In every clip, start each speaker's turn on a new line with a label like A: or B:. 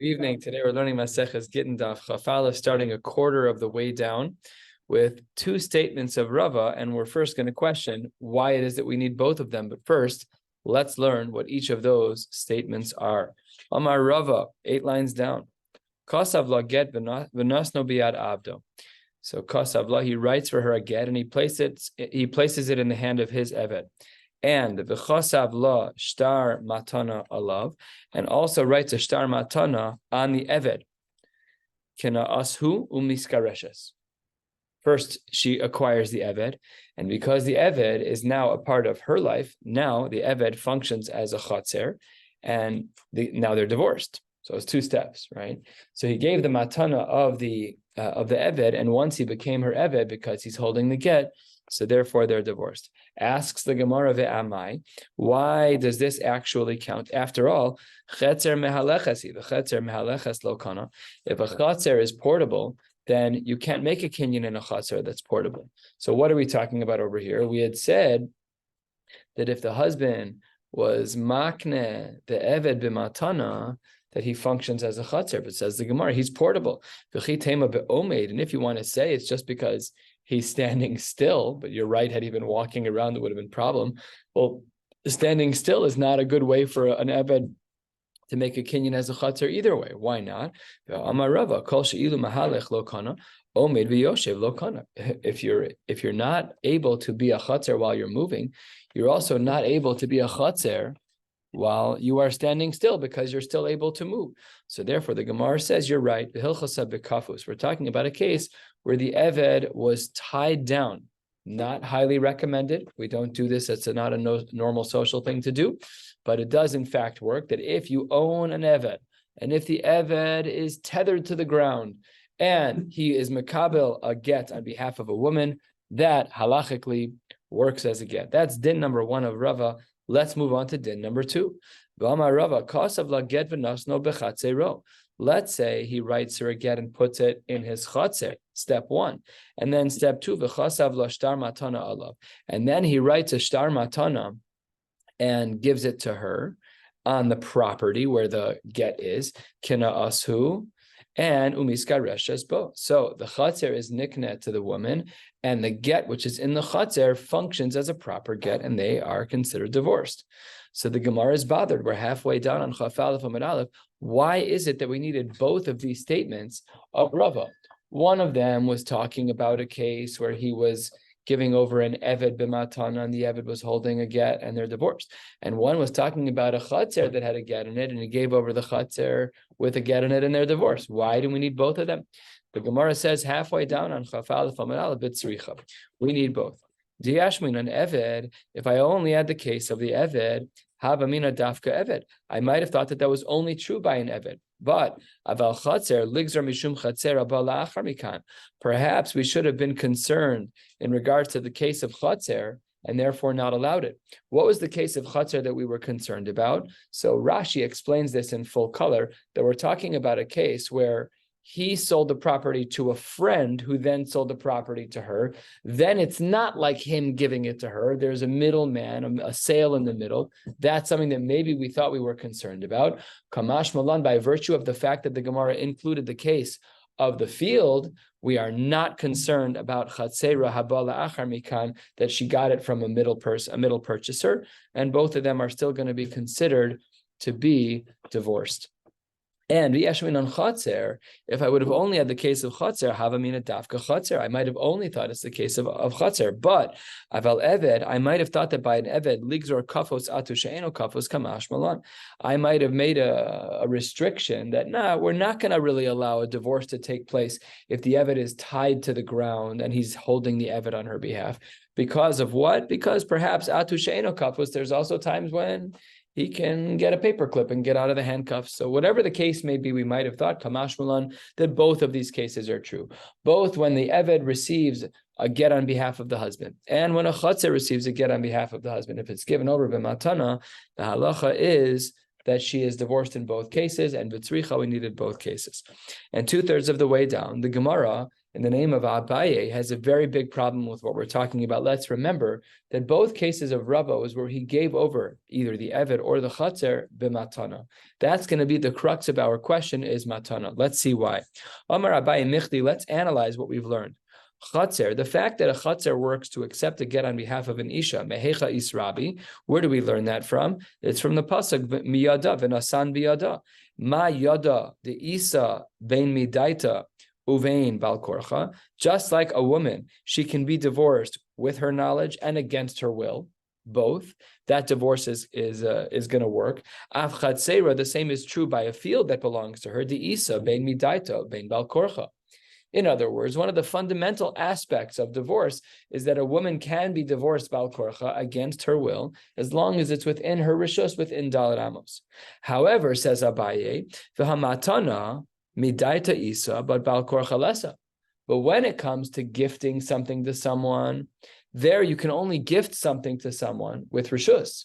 A: Evening. Today we're learning Maseches Gittin Daf Chafala, starting a quarter of the way down with two statements of Rava, and we're first going to question why it is that we need both of them. But first, let's learn what each of those statements are. Amar Rava, 8 lines down. Kasav la get v'nasno biyad avdo. So Kasav la, he writes for her a get, and he places it in the hand of his eved. And v'chasav la shtar matana alav, and also writes a shtar matana on the eved. Kena ashu umiskareshes. First, she acquires the eved, and because the eved is now a part of her life, now the eved functions as a chatzer, and now they're divorced. So it's 2 steps, right? So he gave the matana of the eved, and once he became her eved because he's holding the get, so therefore they're divorced. Asks the Gemara ve'amai, why does this actually count? After all, chetzer mehalechasi, the chetzer mehaleches lo kana. If a chetzer is portable, then you can't make a kinyan in a chetzer that's portable. So what are we talking about over here? We had said that if the husband was makne the eved b'matana, that he functions as a chatzer. But says the Gemara, he's portable. And if you want to say it's just because he's standing still, but you're right, had he been walking around, it would have been a problem. Well, standing still is not a good way for an eved to make a kinyan as a chatzer either way. Why not? If you're not able to be a chatzer while you're moving, you're also not able to be a chatzer while you are standing still because you're still able to move. So therefore, the Gemara says, you're right. We're talking about a case where the eved was tied down. Not highly recommended. We don't do this. It's not a normal social thing to do. But it does, in fact, work that if you own an eved, and if the eved is tethered to the ground, and he is mekabel a get on behalf of a woman, that halachically works as a get. That's din number 1 of Rava. Let's move on to din number 2. Let's say he writes her a get and puts it in his chatzer, step 1. And then step 2, and then he writes a shtar matana and gives it to her on the property where the get is, kina ashu, and umiskareshes bo. So the chatzer is niknet to the woman, and the get, which is in the chatzer, functions as a proper get, and they are considered divorced. So the Gemara is bothered. We're halfway down on Chaf Aleph Amud Aleph. Why is it that we needed both of these statements of Rava? One of them was talking about a case where he was giving over an eved b'matana, and the eved was holding a get, and they're divorced. And one was talking about a chatzer that had a get in it, and he gave over the chatzer with a get in it, and they're divorced. Why do we need both of them? The Gemara says halfway down on Chaf Aleph Amud Aleph b'tzricha. We need both. Diashmin an eved. If I only had the case of the eved, havamina dafka eved, I might have thought that was only true by an eved. But aval chatzer ligzar mishum chatzer abal la'achar mikan. Perhaps we should have been concerned in regards to the case of chatzer and therefore not allowed it. What was the case of chatzer that we were concerned about? So Rashi explains this in full color, that we're talking about a case where he sold the property to a friend who then sold the property to her. Then it's not like him giving it to her. There's a middleman, a sale in the middle. That's something that maybe we thought we were concerned about. Kamash Malan, by virtue of the fact that the Gemara included the case of the field, we are not concerned about chatzera habala achar mikan, that she got it from a middle purchaser, and both of them are still going to be considered to be divorced. And v'yashmin on chatzer, if I would have only had the case of chatzer, havamina dafka chatzer, I might have only thought it's the case of chatzer. But aval eved, I might have thought that by an eved, ligzor kafos atu she'eno kafos kamash malan, I might have made a restriction that, we're not going to really allow a divorce to take place if the eved is tied to the ground and he's holding the eved on her behalf. Because of what? Because perhaps atu she'eno kafos, there's also times when he can get a paperclip and get out of the handcuffs. So whatever the case may be, we might have thought, Kamash Malan, that both of these cases are true. Both when the eved receives a get on behalf of the husband, and when a chatzer receives a get on behalf of the husband. If it's given over b'matana, the halacha is that she is divorced in both cases, and b'tzricha, we needed both cases. And 2/3 of the way down, the Gemara in the name of Abaye has a very big problem with what we're talking about. Let's remember that both cases of Rava was where he gave over either the Eved or the Chatzer b'matana. That's going to be the crux of our question is matana. Let's see why. Amar Abaye Michli, let's analyze what we've learned. Chatzer, the fact that a Chatzer works to accept a get on behalf of an Isha, Mehecha Israbi, where do we learn that from? It's from the Pasuk, Miyada, V'nasan biyada. Ma yada, the Isa, Bein Midaita, Uvein Balkorcha, just like a woman, she can be divorced with her knowledge and against her will, both. That divorce is going to work. Av Chatzera, the same is true by a field that belongs to her, the Isa, Bein Midaita, Bein Balkorcha. In other words, one of the fundamental aspects of divorce is that a woman can be divorced Bal Korcha against her will, as long as it's within her rishus, within Dalet Amos. However, says Abaye, v'hamatana midaita isa, but Bal Korcha lesa. But when it comes to gifting something to someone, there you can only gift something to someone with rishus.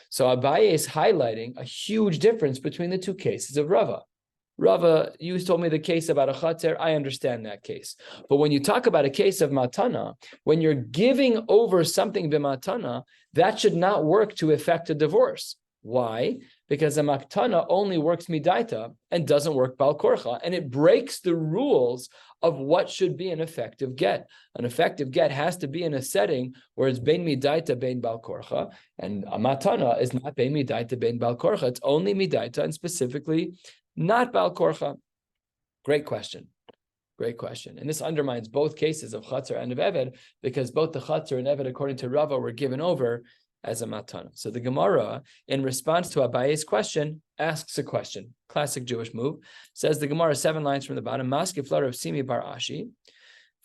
A: So Abaye is highlighting a huge difference between the two cases of Rava. Rava, you told me the case about a chatzer. I understand that case. But when you talk about a case of matana, when you're giving over something b'matana, that should not work to effect a divorce. Why? Because a matana only works midaita and doesn't work bal korcha, and it breaks the rules of what should be an effective get. An effective get has to be in a setting where it's bein midaita, bein bal korcha, and a matana is not bein midaita, bein bal korcha. It's only midaita, and specifically not Bal Korcha. Great question. Great question. And this undermines both cases of Chatzer and of Eved, because both the Chatzer and Eved, according to Rava, were given over as a matana. So the Gemara, in response to Abaye's question, asks a question. Classic Jewish move. Says the Gemara, 7 lines from the bottom, Maske Flar of Simi Bar Ashi,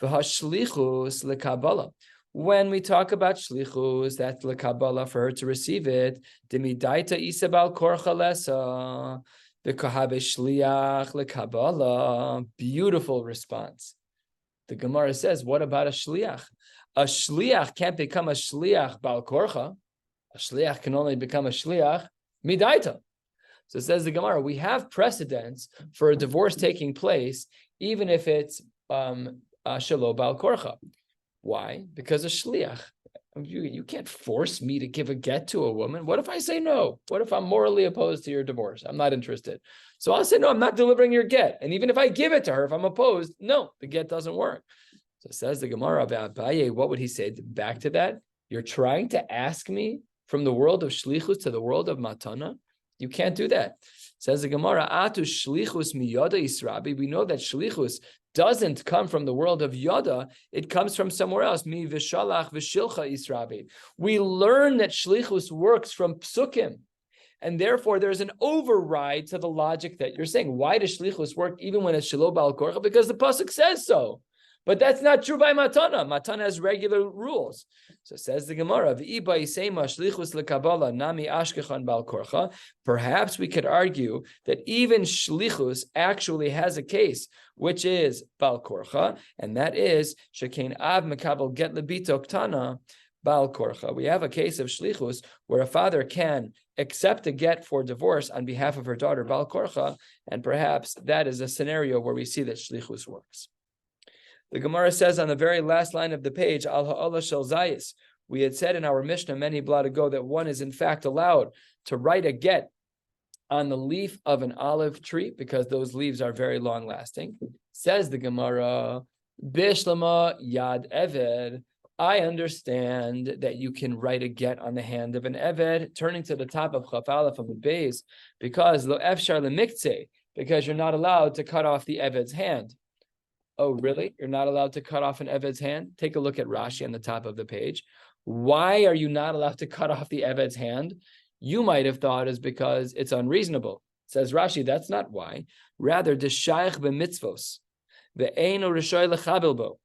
A: V'hashlichus lekabala. When we talk about shlichus, that's lekabala, for her to receive it. Demidaita isa Bal Korcha lesa. The kahabe shliach lekabala. Beautiful response. The Gemara says, what about a shliach? A shliach can't become a shliach bal korcha. A shliach can only become a shliach midaita. So it says the Gemara, we have precedents for a divorce taking place, even if it's shelo bal korcha. Why? Because a shliach, you can't force me to give a get to a woman. What if I say no? What if I'm morally opposed to your divorce? I'm not interested. So I'll say, no, I'm not delivering your get. And even if I give it to her, if I'm opposed, no, the get doesn't work. So it says the Gemara about Abaye, what would he say back to that? You're trying to ask me from the world of shlichus to the world of matana? You can't do that. Says the Gemara, Atu shlichus miyada israbi. We know that shlichus doesn't come from the world of yada, it comes from somewhere else. Mi v'shalach v'shilcha israbi. We learn that shlichus works from psukim, and therefore there's an override to the logic that you're saying. Why does shlichus work even when it's shelo bal korcha? Because the pasuk says so. But that's not true by matana. Matana has regular rules. So says the Gemara, perhaps we could argue that even shlichus actually has a case, which is bal korcha, and that is shekain av mekabel get lebito ktana bal korcha. We have a case of shlichus where a father can accept a get for divorce on behalf of her daughter bal korcha, and perhaps that is a scenario where we see that shlichus works. The Gemara says on the very last line of the page, Al ha'olah shel zayis. We had said in our Mishnah many blot ago that one is in fact allowed to write a get on the leaf of an olive tree because those leaves are very long lasting. Says the Gemara, Bishlama yad eved. I understand that you can write a get on the hand of an eved, turning to the top of Chaf Aleph from the base, because lo efshar lemiktzeh, because you're not allowed to cut off the eved's hand. Oh, really? You're not allowed to cut off an eved's hand? Take a look at Rashi on the top of the page. Why are you not allowed to cut off the eved's hand? You might have thought is because it's unreasonable. Says Rashi, that's not why. Rather, d'shayich b'mitzvos, ve'eino rishoy lechabel bo.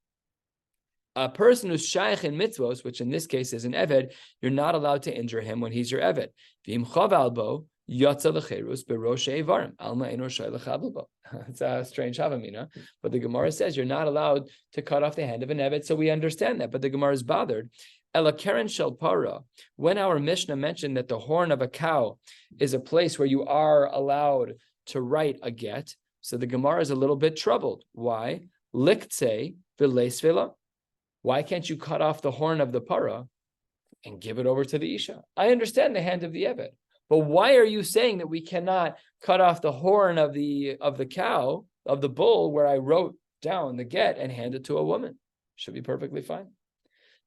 A: A person who's shayich in mitzvos, which in this case is an eved, you're not allowed to injure him when he's your eved. V'im chaval bo, yatza lecherus beroshe evarim, alma eino rishoy lechabel bo. It's a strange havamina, but the Gemara says you're not allowed to cut off the hand of an eved, so we understand that. But the Gemara is bothered. Ela keren shel para. When our Mishnah mentioned that the horn of a cow is a place where you are allowed to write a get, so the Gemara is a little bit troubled. Why? Liktse v'leisvela. Why can't you cut off the horn of the para and give it over to the isha? I understand the hand of the eved, but why are you saying that we cannot cut off the horn of the cow, of the bull, where I wrote down the get and hand it to a woman? Should be perfectly fine.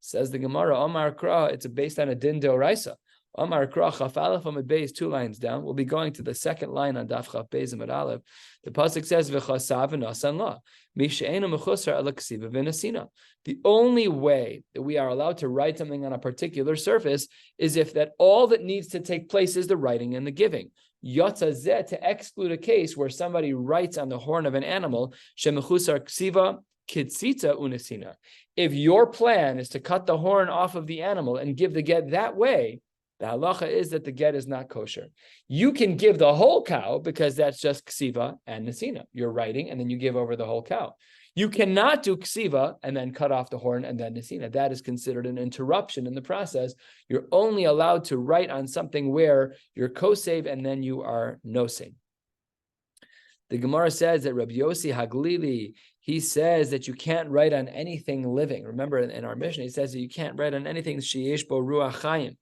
A: Says the Gemara, Omar Kra, it's based on a din deoraisa. Omar Kra, Chaf Aleph Amud Beis, 2 lines down. We'll be going to the second line on Daf Chaf Beis Amud Aleph. The pasuk says, V'chasav v'nasan la, mishe'enu mechusar ala ksiva v'nasina. The only way that we are allowed to write something on a particular surface is if that all that needs to take place is the writing and the giving. Yotza zeh, to exclude a case where somebody writes on the horn of an animal, shemechusar ksiva kitsita unasina. If your plan is to cut the horn off of the animal and give the get that way, the halacha is that the get is not kosher. You can give the whole cow because that's just ksiva and nasina. You're writing and then you give over the whole cow. You cannot do ksiva and then cut off the horn and then nasina. That is considered an interruption in the process. You're only allowed to write on something where you're kosev and then you are nosing. The Gemara says that Rabbi Yossi Haglili, he says that you can't write on anything living. Remember in our mission, he says that you can't write on anything sheyesh bo ruach chayim.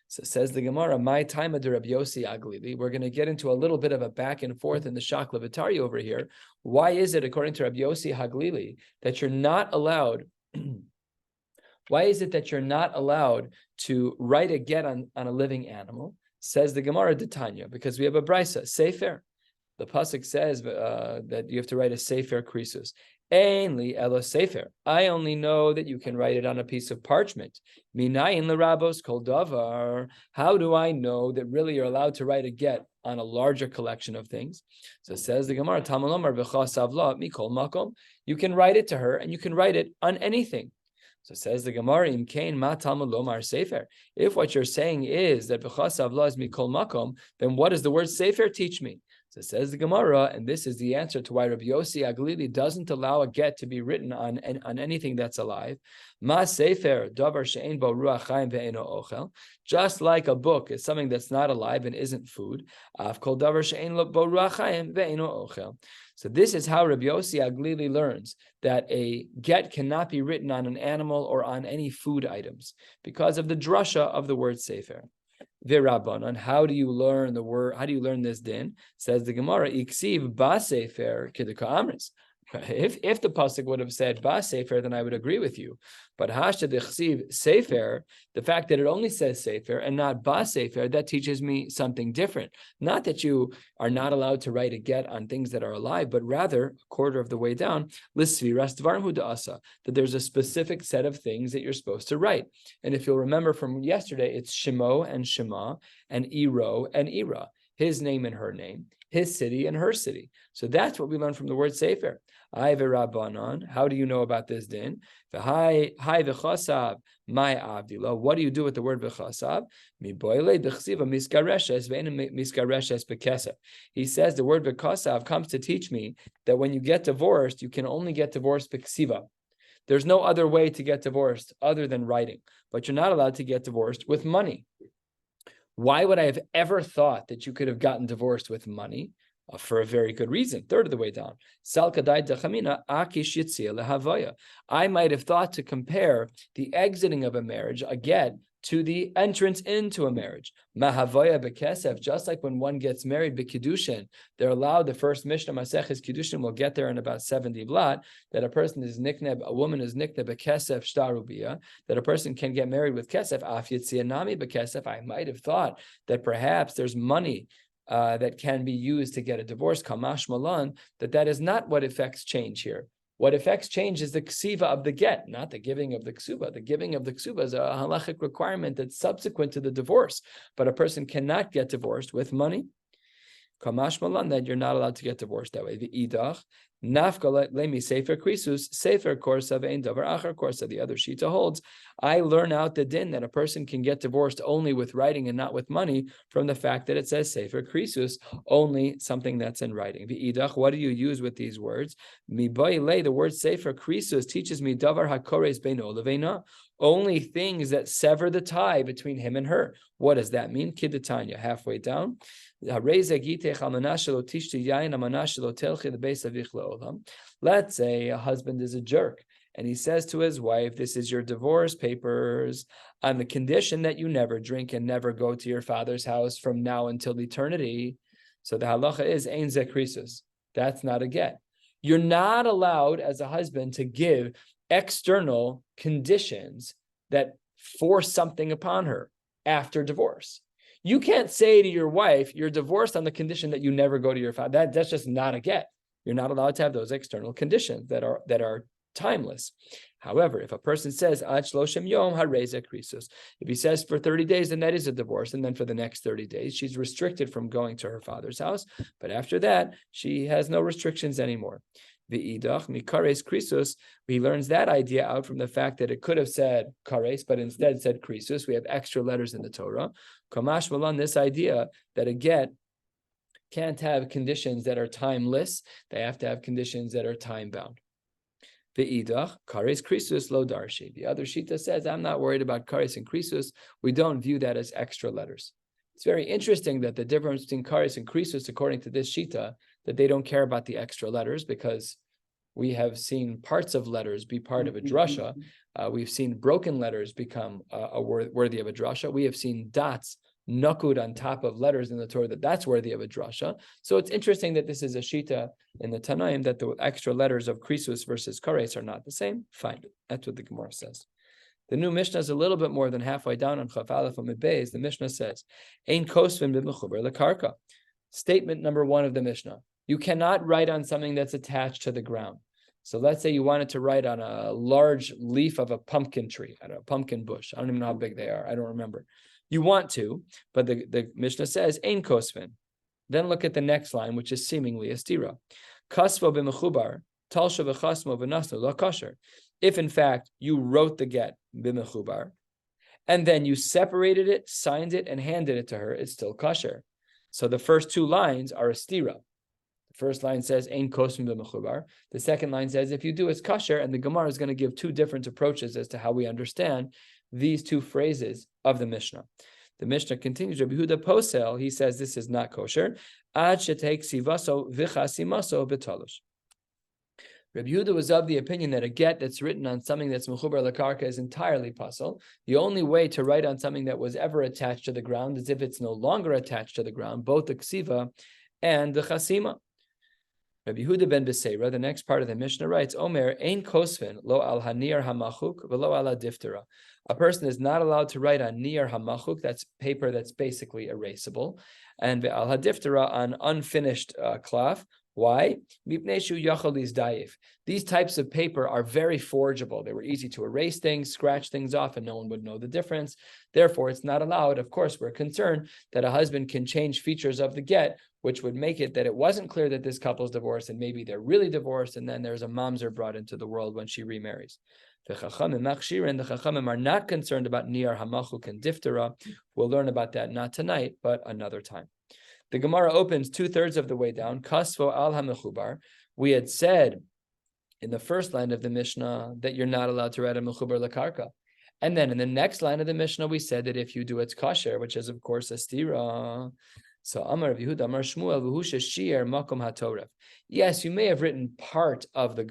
A: So says the Gemara, my time of Rabbi Yossi Haglili. We're going to get into a little bit of a back and forth in the Shakla V'Tari over here. Why is it, according to Rabbi Yossi Haglili, that you're not allowed? Why is it that you're not allowed to write a get on a living animal? Says the Gemara D'Tanya, because we have a brisa, sefer. The pasuk says that you have to write a sefer krisus. Ainli elo sefer. I only know that you can write it on a piece of parchment. Minayin l'rabos kol davar. How do I know that really you're allowed to write a get on a larger collection of things? So says the Gemara, Talmud Lomar v'cha savla mikol makom. You can write it to her, and you can write it on anything. So says the Gemara, Im kain ma Talmud lomar sefer. If what you're saying is that v'cha savla is mikol makom, then what does the word sefer teach me? So says the Gemara, and this is the answer to why Rabbi Yossi Haglili doesn't allow a get to be written on anything that's alive. Ma sefer davar she'ein bo ruach chayim ve'eno ochel. Just like a book is something that's not alive and isn't food. Av kol davar she'ein bo ruach chayim ve'eno ochel. So this is how Rabbi Yossi Haglili learns that a get cannot be written on an animal or on any food items because of the drasha of the word sefer. V'Rabbanan, how do you learn the word? How do you learn this din? Says the Gemara, Iksiv ba sefer kidduka amris. If the pasuk would have said ba sefer, then I would agree with you. But hashtag iksiv sefer, the fact that it only says sefer and not ba sefer, that teaches me something different. Not that you are not allowed to write a get on things that are alive, but rather, a quarter of the way down, lisviras dvarim hu da'asa, that there's a specific set of things that you're supposed to write. And if you'll remember from yesterday, it's shemo and shema and iro and ira, his name and her name, his city and her city. So that's what we learn from the word sefer. How do you know about this din? Hi v'chasav, my avdila. What do you do with the word v'chasav? He says the word v'chasav comes to teach me that when you get divorced, you can only get divorced b'ksiva. There's no other way to get divorced other than writing, but you're not allowed to get divorced with money. Why would I have ever thought that you could have gotten divorced with money? For a very good reason. Third of the way down. I might have thought to compare the exiting of a marriage, a get, to the entrance into a marriage. Mahavaya bekesef, just like when one gets married, bekidushin, they're allowed, the first Mishnah, Maseches Kiddushin, will get there in about 70 blot, that a person is nikneb, a woman is nikneb bekesef shtarubia, that a person can get married with kesef, af yitzianami bekesef. I might have thought that perhaps there's money that can be used to get a divorce, kamash malan, that is not what affects change here. What affects change is the ksiva of the get, not the giving of the ksuba. The giving of the ksuba is a halachic requirement that's subsequent to the divorce, but a person cannot get divorced with money. Kamash malan, that you're not allowed to get divorced that way. The idach, nafka lemi sefer krisus, sefer korsa ve'en davar achar korsa. The other shita holds, I learn out the din that a person can get divorced only with writing and not with money from the fact that it says sefer krisus, only something that's in writing. The idach, what do you use with these words? Mi boile, the word sefer krisus teaches me davar hakores beino leveina, only things that sever the tie between him and her. What does that mean? Kiddatanya, halfway down. Let's say a husband is a jerk and he says to his wife, this is your divorce papers on the condition that you never drink and never go to your father's house from now until eternity. So the halacha is ein ze krisus. That's not a get. You're not allowed as a husband to give external conditions that force something upon her after divorce. You can't say to your wife, you're divorced on the condition that you never go to your father. That's just not a get. You're not allowed to have those external conditions that are timeless. However, if a person says, Ad shloshim yom hareza krisus, if he says for 30 days, then that is a divorce. And then for the next 30 days, she's restricted from going to her father's house. But after that, she has no restrictions anymore. V'idach mikares krisus, he learns that idea out from the fact that it could have said kares, but instead said krisus. We have extra letters in the Torah. Kamash malan, this idea that a get can't have conditions that are timeless. They have to have conditions that are time-bound. V'idach kares krisus lo darshi. The other shita says, I'm not worried about kares and krisus. We don't view that as extra letters. It's very interesting that the difference between kares and krisus, according to this shita, that they don't care about the extra letters, because we have seen parts of letters be part of a drasha. We've seen broken letters become worthy of a drasha. We have seen dots, nakud on top of letters in the Torah, that's worthy of a drasha. So it's interesting that this is a shita in the Tanaim, that the extra letters of krisus versus kares are not the same. Fine. That's what the Gemara says. The new Mishnah is a little bit more than halfway down on Chaf Aleph Amud Beis. The Mishnah says, Ein kosvin b'mechuber lekarka. Statement number one of the Mishnah. You cannot write on something that's attached to the ground. So let's say you wanted to write on a large leaf of a pumpkin tree, a pumpkin bush. I don't even know how big they are. I don't remember. You want to, but the Mishnah says, Ein kosvin. Then look at the next line, which is seemingly a stira. Kasvo b'mechubar, talsha v'chasmo v'nasno la kasher. If in fact you wrote the get b'mechubar, and then you separated it, signed it, and handed it to her, it's still kasher. So the first two lines are a stira. The first line says ein kosvin b'mechubar. The second line says if you do, it's kasher. And the Gemara is going to give two different approaches as to how we understand these two phrases of the Mishnah. The Mishnah continues. Rabbi Yehuda Posel, he says this is not kosher. Ad shetek sivaso v'chasimaso b'talosh. Rabbi Yehuda was of the opinion that a get that's written on something that's mechubar lekarka is entirely pasul. The only way to write on something that was ever attached to the ground is if it's no longer attached to the ground, both the ksiva and the chasima. Rabbi Yehuda ben Beseira, the next part of the Mishnah, writes, Omer, ein kosvin lo al hanir hamachuk velo ala diftera. A person is not allowed to write on nir hamachuk, that's paper that's basically erasable, and al hadiftera on unfinished cloth. Why? These types of paper are very forgeable. They were easy to erase things, scratch things off, and no one would know the difference. Therefore, it's not allowed. Of course, we're concerned that a husband can change features of the get, which would make it that it wasn't clear that this couple's divorced, and maybe they're really divorced, and then there's a mamzer brought into the world when she remarries. The Chachamim are not concerned about niyar hamachuk and diftera. We'll learn about that not tonight, but another time. The Gemara opens 2/3 of the way down. Kasvo al hamechubar. We had said in the first line of the Mishnah that you're not allowed to write a mechubar lekarka. And then in the next line of the Mishnah, we said that if you do, it's kasher, which is, of course, a stira. So Amar Rav Yehuda, Amar Shmuel, v'husha shiur makom hatoref. Yes, you may have written part of the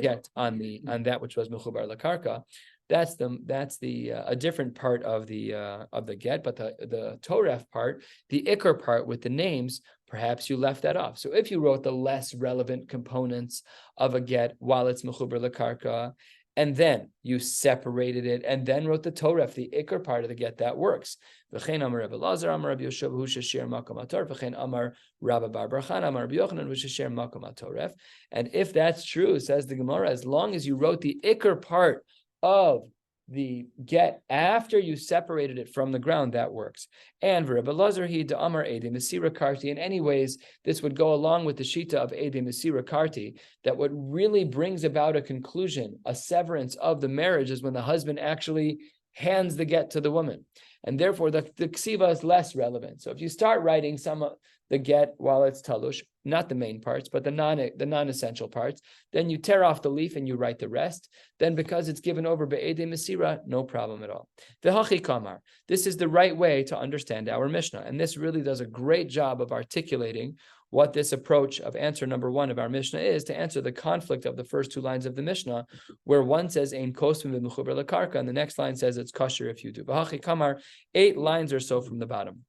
A: get on that which was mechubar lekarka. That's a different part of the get, but the toref part, the ikar part with the names, perhaps you left that off. So if you wrote the less relevant components of a get while it's mechubar lekarka, and then you separated it, and then wrote the toref, the ikar part of the get, that works. V'chein amar Rabbi Lazar, amar Rabbi Yosef, v'husha shiur makom hatoref. V'chein amar Rabbi Bar Bar Chana, amar Rabbi Yochanan, v'husha shiur makom hatoref. And if that's true, says the Gemara, as long as you wrote the ikar part of the get after you separated it from the ground, that works. And Rabbi Lazar he de Amar Ede Mesira Karti. In any ways, this would go along with the shita of Ede Mesira Karti, that what really brings about a conclusion, a severance of the marriage, is when the husband actually hands the get to the woman. And therefore, the ksiva is less relevant. So if you start writing some the get while it's talush, not the main parts, but the non-essential parts. Then you tear off the leaf and you write the rest. Then because it's given over be'edei mesira, no problem at all. V'hachi kamar. This is the right way to understand our Mishnah. And this really does a great job of articulating what this approach of answer number one of our Mishnah is to answer the conflict of the first two lines of the Mishnah, where one says ein kosvin v'mechuber lekarka, and the next line says it's kosher if you do. V'hachi kamar, 8 lines or so from the bottom.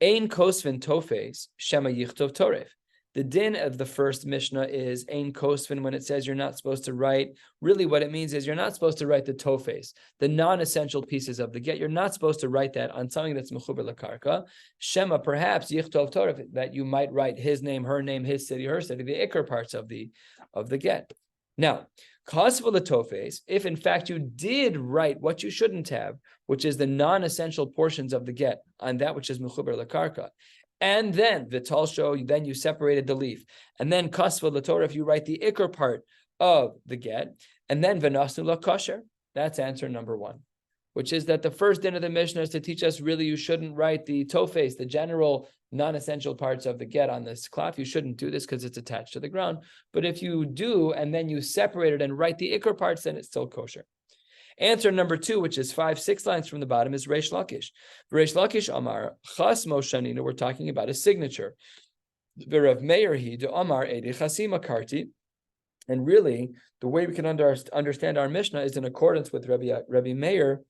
A: Ein kosvin tofes shema yichtov toref. The din of the first Mishnah is ein kosvin when it says you're not supposed to write. Really what it means is you're not supposed to write the tofes, the non-essential pieces of the get. You're not supposed to write that on something that's mechuber lekarka. Shema, perhaps yichtov toref, that you might write his name, her name, his city, her city, the ikar parts of the get. Now, kosva letofes, if in fact you did write what you shouldn't have, which is the non-essential portions of the get on that which is mechuber lekarka, and then vital show, then you separated the leaf, and then kasva l'torah, if you write the ikar part of the get, and then v'nasu la kosher, that's answer number one, which is that the first din of the Mishnah is to teach us really you shouldn't write the tofes, the general non-essential parts of the get on this cloth. You shouldn't do this because it's attached to the ground. But if you do, and then you separate it and write the ikar parts, then it's still kosher. Answer number two, which is 5-6 lines from the bottom, is Reish Lakish. Reish Lakish Amar Chas Moshanina. We're talking about a signature. V'Rav Meir Hi de Amar Ede Chasima Karti. And really, the way we can understand our Mishnah is in accordance with Rabbi Meir,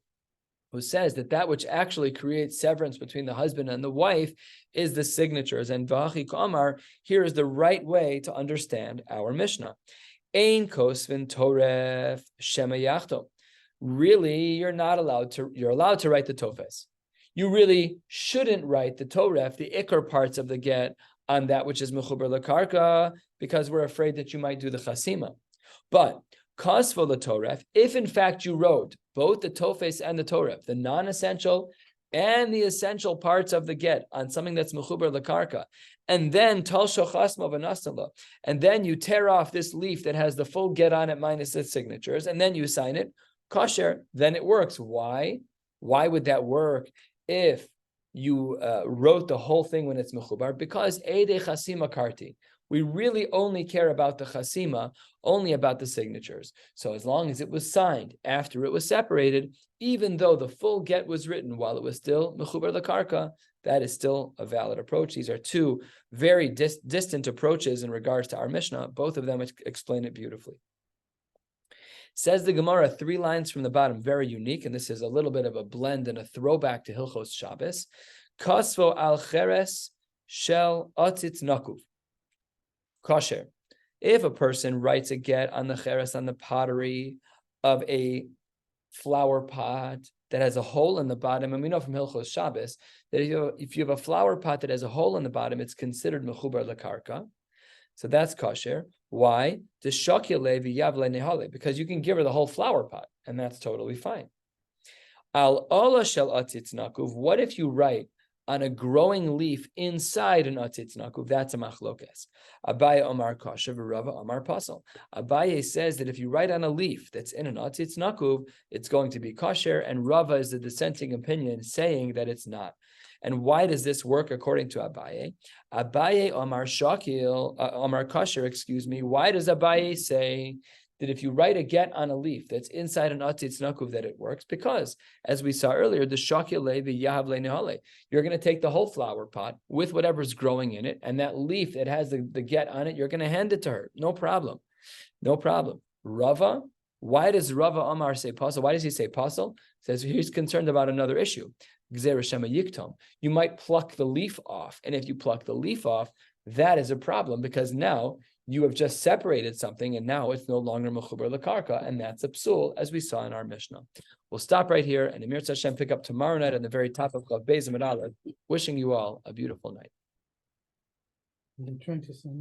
A: who says that which actually creates severance between the husband and the wife is the signatures. And V'Hachi Kamar, here is the right way to understand our Mishnah. Ein kosvin toref shema yachto. Really, you're allowed to write the tofes. You really shouldn't write the toref, the ikar parts of the get, on that which is mechuber lekarka, because we're afraid that you might do the chasima. But kasvo letoref, if in fact you wrote both the tofes and the toref, the non-essential and the essential parts of the get on something that's mechuber lekarka, and then talsho chasma v'nasala, and then you tear off this leaf that has the full get on it minus its signatures, and then you sign it, kosher, then it works. Why? Why would that work if you wrote the whole thing when it's mechubar? Because Eidei Chasima Karti. We really only care about the chasima, only about the signatures. So as long as it was signed after it was separated, even though the full get was written while it was still mechubar lekarka, that is still a valid approach. These are two very distant approaches in regards to our Mishnah. Both of them explain it beautifully. Says the Gemara, 3 lines from the bottom, very unique, and this is a little bit of a blend and a throwback to Hilchos Shabbos. Kasvo al cheres shel atzitz nakuv. Kosher. If a person writes a get on the cheres, on the pottery of a flower pot that has a hole in the bottom, and we know from Hilchos Shabbos that if you have a flower pot that has a hole in the bottom, it's considered mechubar lekarka. So that's kosher. Why? Because you can give her the whole flower pot, and that's totally fine. Al ola shel atzitz nakuv. What if you write on a growing leaf inside an atzitz nakuv? That's a machlokes. Abaye Omar kosher, Rava Omar pasal. Abaye says that if you write on a leaf that's in an atzitz nakuv, it's going to be kosher, and Rava is the dissenting opinion, saying that it's not. And why does this work according to Abaye? Abaye Omar Shakil, Omar Kasher, why does Abaye say that if you write a get on a leaf that's inside an atzitz nakuv that it works? Because, as we saw earlier, the Shakil the Yahav le Nehale, you're going to take the whole flower pot with whatever's growing in it, and that leaf that has the get on it, you're going to hand it to her. No problem. No problem. Rava, why does Rava Omar say pasal? Why does he say pasal? Says he's concerned about another issue. You might pluck the leaf off. And if you pluck the leaf off, that is a problem, because now you have just separated something and now it's no longer mechubar lekarka, and that's a psul, as we saw in our Mishnah. We'll stop right here, and Amir Tzashem pick up tomorrow night on the very top of Beis Amid Aleph. Wishing you all a beautiful night.